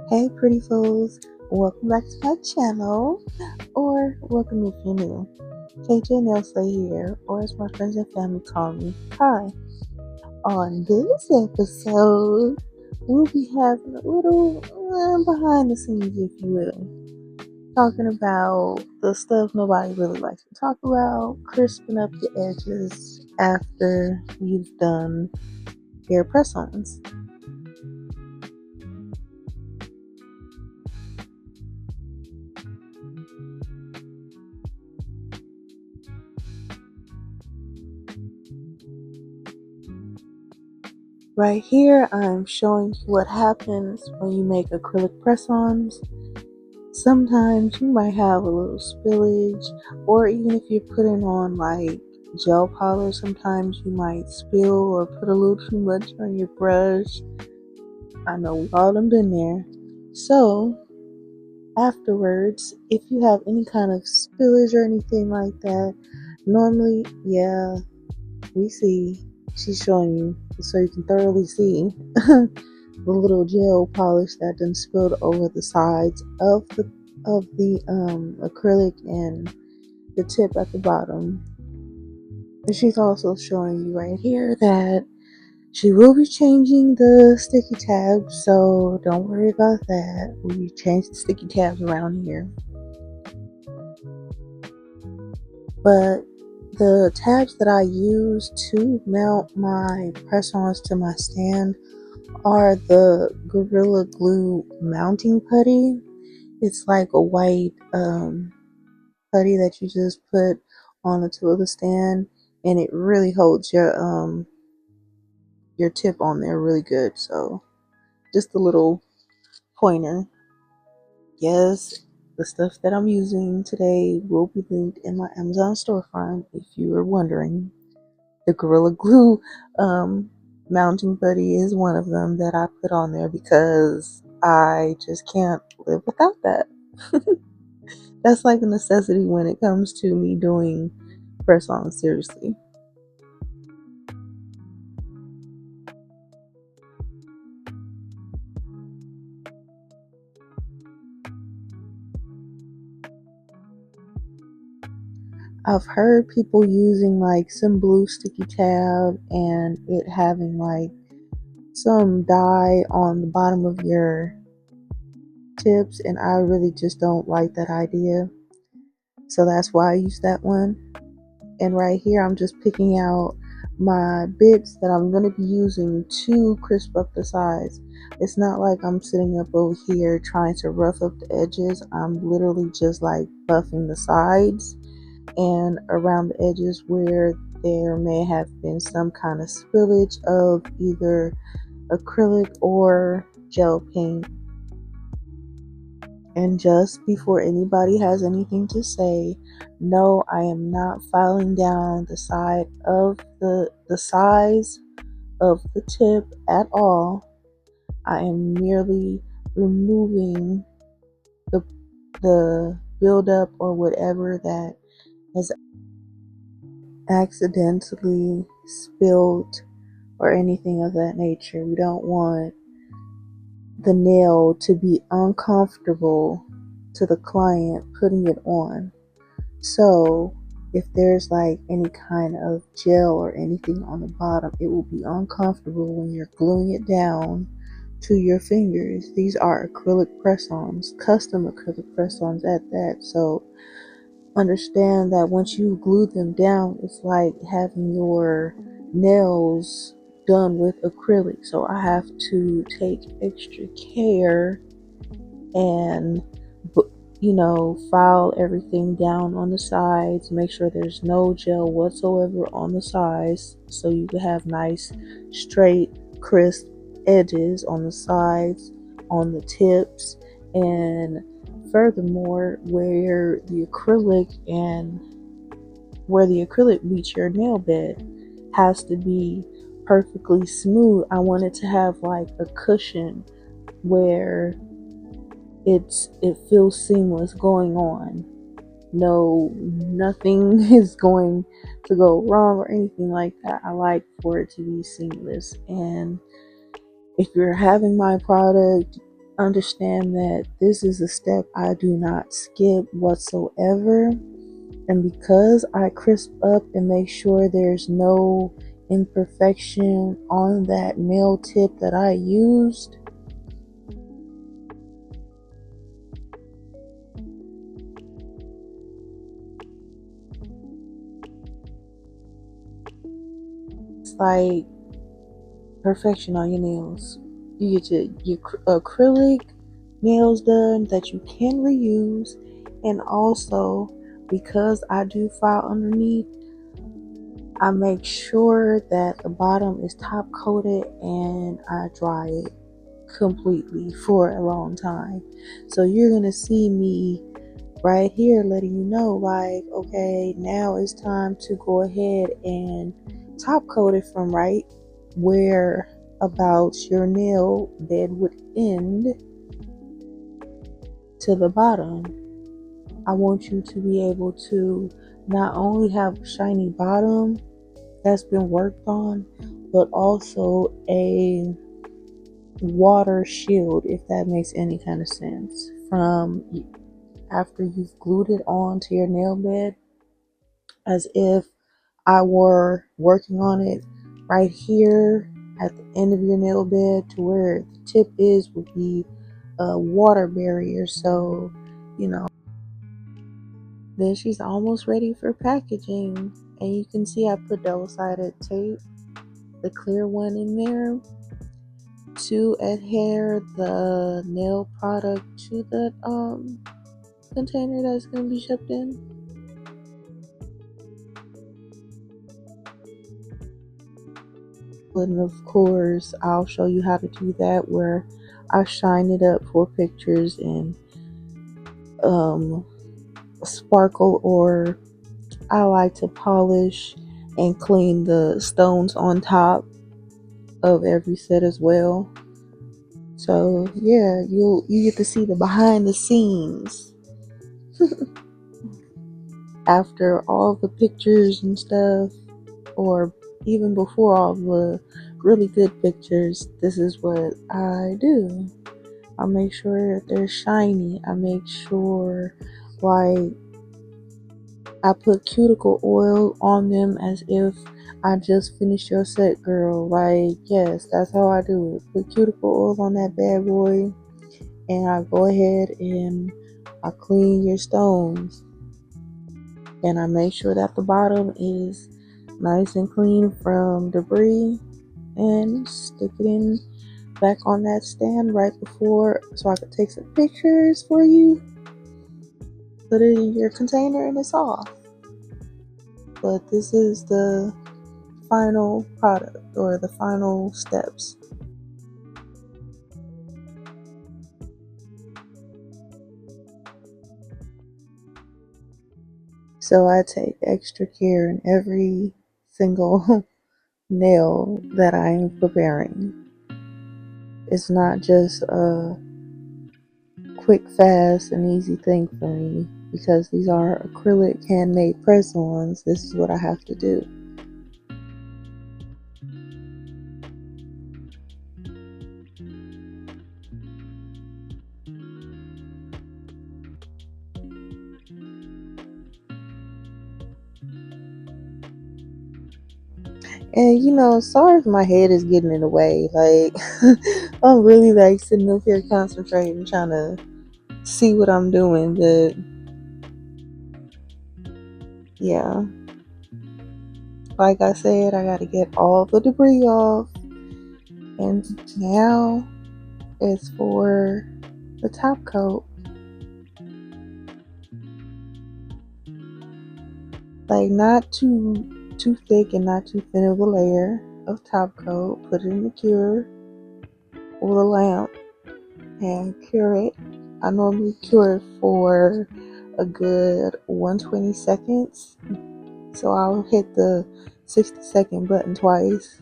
Hey pretty fools, welcome back to my channel, or welcome if you're new. KJ Nelsley here, or as my friends and family call me, hi. On this episode, we'll be having a little behind the scenes, if you will. Talking about the stuff nobody really likes to talk about, crisping up the edges after you've done hair press-ons. Right here, I'm showing you what happens when you make acrylic press-ons. Sometimes you might have a little spillage, or even if you're putting on like gel polish, sometimes you might spill or put a little too much on your brush. I know we've all done been there. So afterwards, if you have any kind of spillage or anything like that, normally, we see she's showing you so you can thoroughly see the little gel polish that done spilled over the sides of the acrylic and the tip at the bottom. And she's also showing you right here that she will be changing the sticky tabs, so don't worry about that. We change the sticky tabs around here. But the tabs that I use to mount my press-ons to my stand are the Gorilla Glue mounting putty. It's like a white putty that you just put on the top of the stand, and it really holds your tip on there really good. So just a little pointer. Yes, the stuff that I'm using today will be linked in my Amazon storefront if you were wondering. The Gorilla Glue mounting putty is one of them that I put on there because I just can't live without that. That's like a necessity when it comes to me doing press-ons, seriously. I've heard people using like some blue sticky tab and it having like some dye on the bottom of your tips, and I really just don't like that idea. So that's why I use that one. And right here, I'm just picking out my bits that I'm going to be using to crisp up the sides. It's not like I'm sitting up over here trying to rough up the edges. I'm literally just like buffing the sides and around the edges where there may have been some kind of spillage of either acrylic or gel paint. And just before anybody has anything to say, no, I am not filing down the side of the size of the tip at all. I am merely removing the buildup or whatever that has accidentally spilled or anything of that nature. We don't want the nail to be uncomfortable to the client putting it on. So if there's like any kind of gel or anything on the bottom, it will be uncomfortable when you're gluing it down to your fingers. These are acrylic press-ons, custom acrylic press-ons at that. So understand that once you glue them down, it's like having your nails done with acrylic. So I have to take extra care and file everything down on the sides, make sure there's no gel whatsoever on the sides so you can have nice straight crisp edges on the sides, on the tips, and furthermore where the acrylic meets your nail bed has to be perfectly smooth. I want it to have like a cushion where it feels seamless going on. No, nothing is going to go wrong or anything like that. I like for it to be seamless. And if you're having my product, understand that this is a step I do not skip whatsoever. And because I crisp up and make sure there's no imperfection on that nail tip that I used, it's like perfection on your nails. You get your acrylic nails done that you can reuse, and also because I do file underneath, I make sure that the bottom is top coated and I dry it completely for a long time. So you're gonna see me right here letting you know, like, okay, now it's time to go ahead and top coat it from right where about your nail bed would end to the bottom. I want you to be able to not only have a shiny bottom that's been worked on, but also a water shield, if that makes any kind of sense, from after you've glued it on to your nail bed, as if I were working on it right here at the end of your nail bed to where the tip is would be a water barrier. So, you know, then she's almost ready for packaging. And you can see I put double-sided tape, the clear one in there, to adhere the nail product to the container that's going to be shipped in. And of course, I'll show you how to do that, where I shine it up for pictures and sparkle, or I like to polish and clean the stones on top of every set as well. So yeah, you get to see the behind the scenes after all the pictures and stuff, or even before all the really good pictures. This is what I do. I make sure they're shiny. I make sure, like, I put cuticle oil on them as if I just finished your set, girl. Like, yes, that's how I do it. Put cuticle oil on that bad boy, and I go ahead and I clean your stones. And I make sure that the bottom is nice and clean from debris, and stick it in back on that stand right before, so I could take some pictures for you. Put it in your container and it's off. But this is the final product, or the final steps. So I take extra care in every single nail that I am preparing. It's not just a quick, fast, and easy thing for me, because these are acrylic handmade press-ons. This is what I have to do. And sorry if my head is getting in the way. Like, I'm really like sitting up here concentrating, trying to see what I'm doing. But yeah, like I said, I gotta get all the debris off. And now it's for the top coat. Like, not too thick and not too thin of a layer of top coat. Put it in the cure with a lamp and cure it. I normally cure it for a good 120 seconds. So I'll hit the 60-second button twice.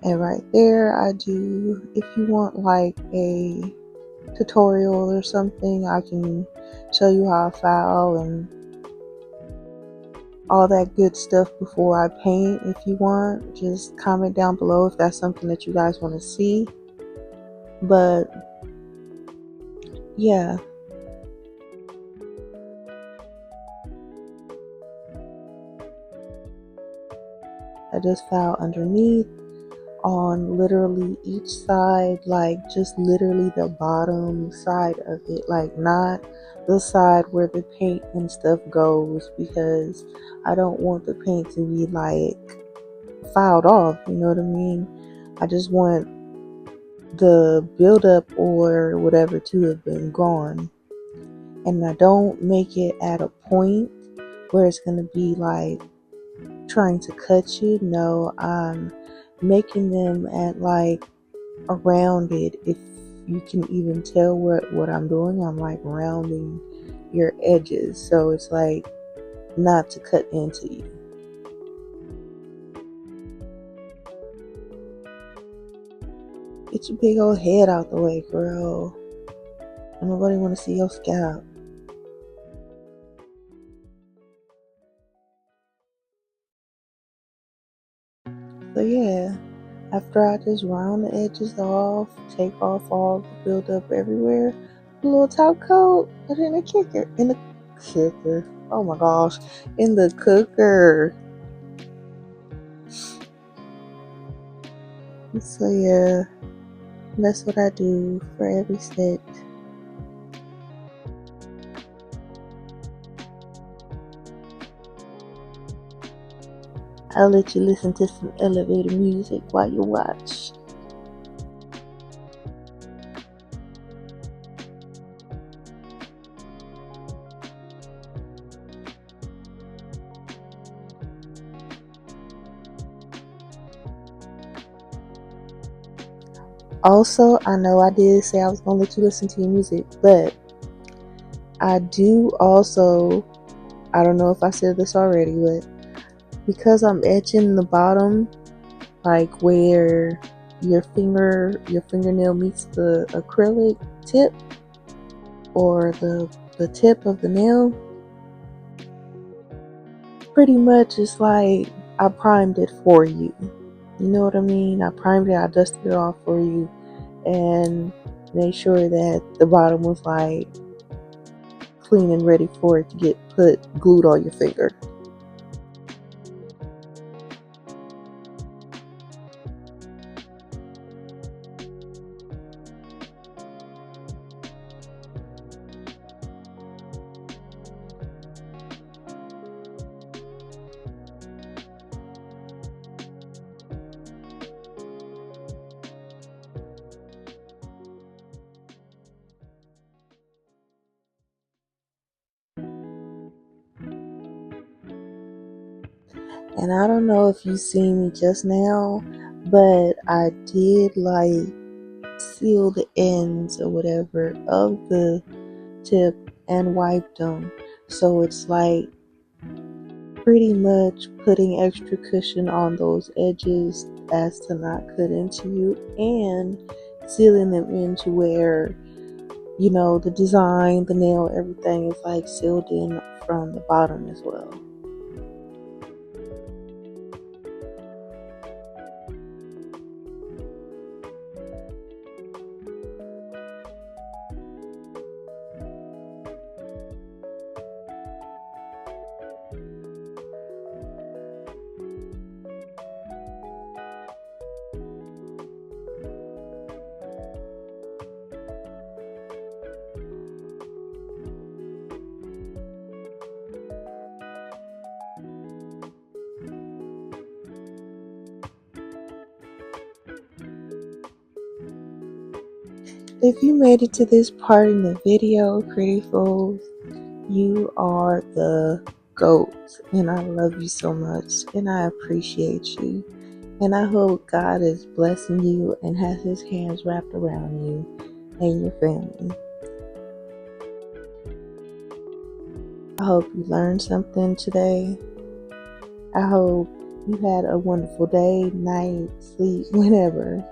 And right there, I do, if you want like a tutorial or something, I can show you how I file and all that good stuff before I paint. If you want, just comment down below if that's something that you guys want to see. But yeah, I just filed underneath on literally each side, like just literally the bottom side of it, like not the side where the paint and stuff goes, because I don't want the paint to be like filed off, you know what I mean? I just want the buildup or whatever to have been gone. And I don't make it at a point where it's going to be like trying to cut you. No, I'm making them at like around it. If you can even tell what I'm doing, I'm like rounding your edges. So it's like not to cut into you. Get your big old head out the way, girl. Nobody want to see your scalp. So yeah, after I just round the edges off, take off all the buildup everywhere, a little top coat, put it in the kicker. In the kicker. Oh my gosh. In the cooker. So yeah, that's what I do for every set. I'll let you listen to some elevator music while you watch. Also, I know I did say I was going to let you listen to your music, but I do also, I don't know if I said this already, but because I'm etching the bottom, like where your fingernail meets the acrylic tip or the tip of the nail, pretty much it's like I primed it for you. You know what I mean? I primed it, I dusted it off for you, and made sure that the bottom was like clean and ready for it to get put glued on your finger. And I don't know if you seen me just now, but I did like seal the ends or whatever of the tip and wiped them. So it's like pretty much putting extra cushion on those edges as to not cut into you, and sealing them into where, you know, the design, the nail, everything is like sealed in from the bottom as well. If you made it to this part in the video, Pretty Fools, you are the GOAT, and I love you so much, and I appreciate you, and I hope God is blessing you and has his hands wrapped around you and your family. I hope you learned something today. I hope you had a wonderful day, night, sleep, whenever.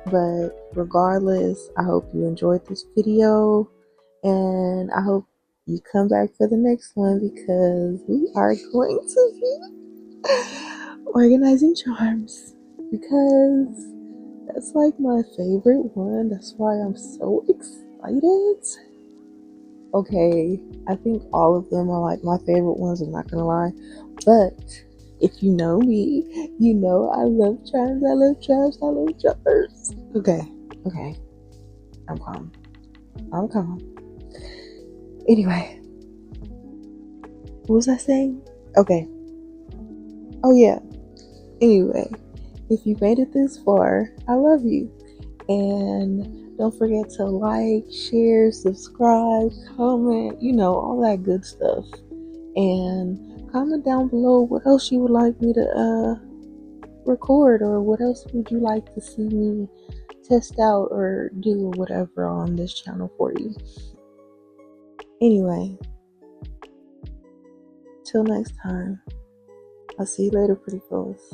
But regardless, I hope you enjoyed this video, and I hope you come back for the next one, because we are going to be organizing charms, because That's like my favorite one. That's why I'm so excited. Okay, I think all of them are like my favorite ones, I'm not gonna lie. But if you know me, you know I love trends, I love traps, I love jumpers. Okay, I'm calm. I'm calm. Anyway, what was I saying? Okay. Oh yeah. Anyway, if you made it this far, I love you. And don't forget to like, share, subscribe, comment, all that good stuff. And comment down below what else you would like me to record, or what else would you like to see me test out or do or whatever on this channel for you. Anyway, till next time, I'll see you later, pretty fools.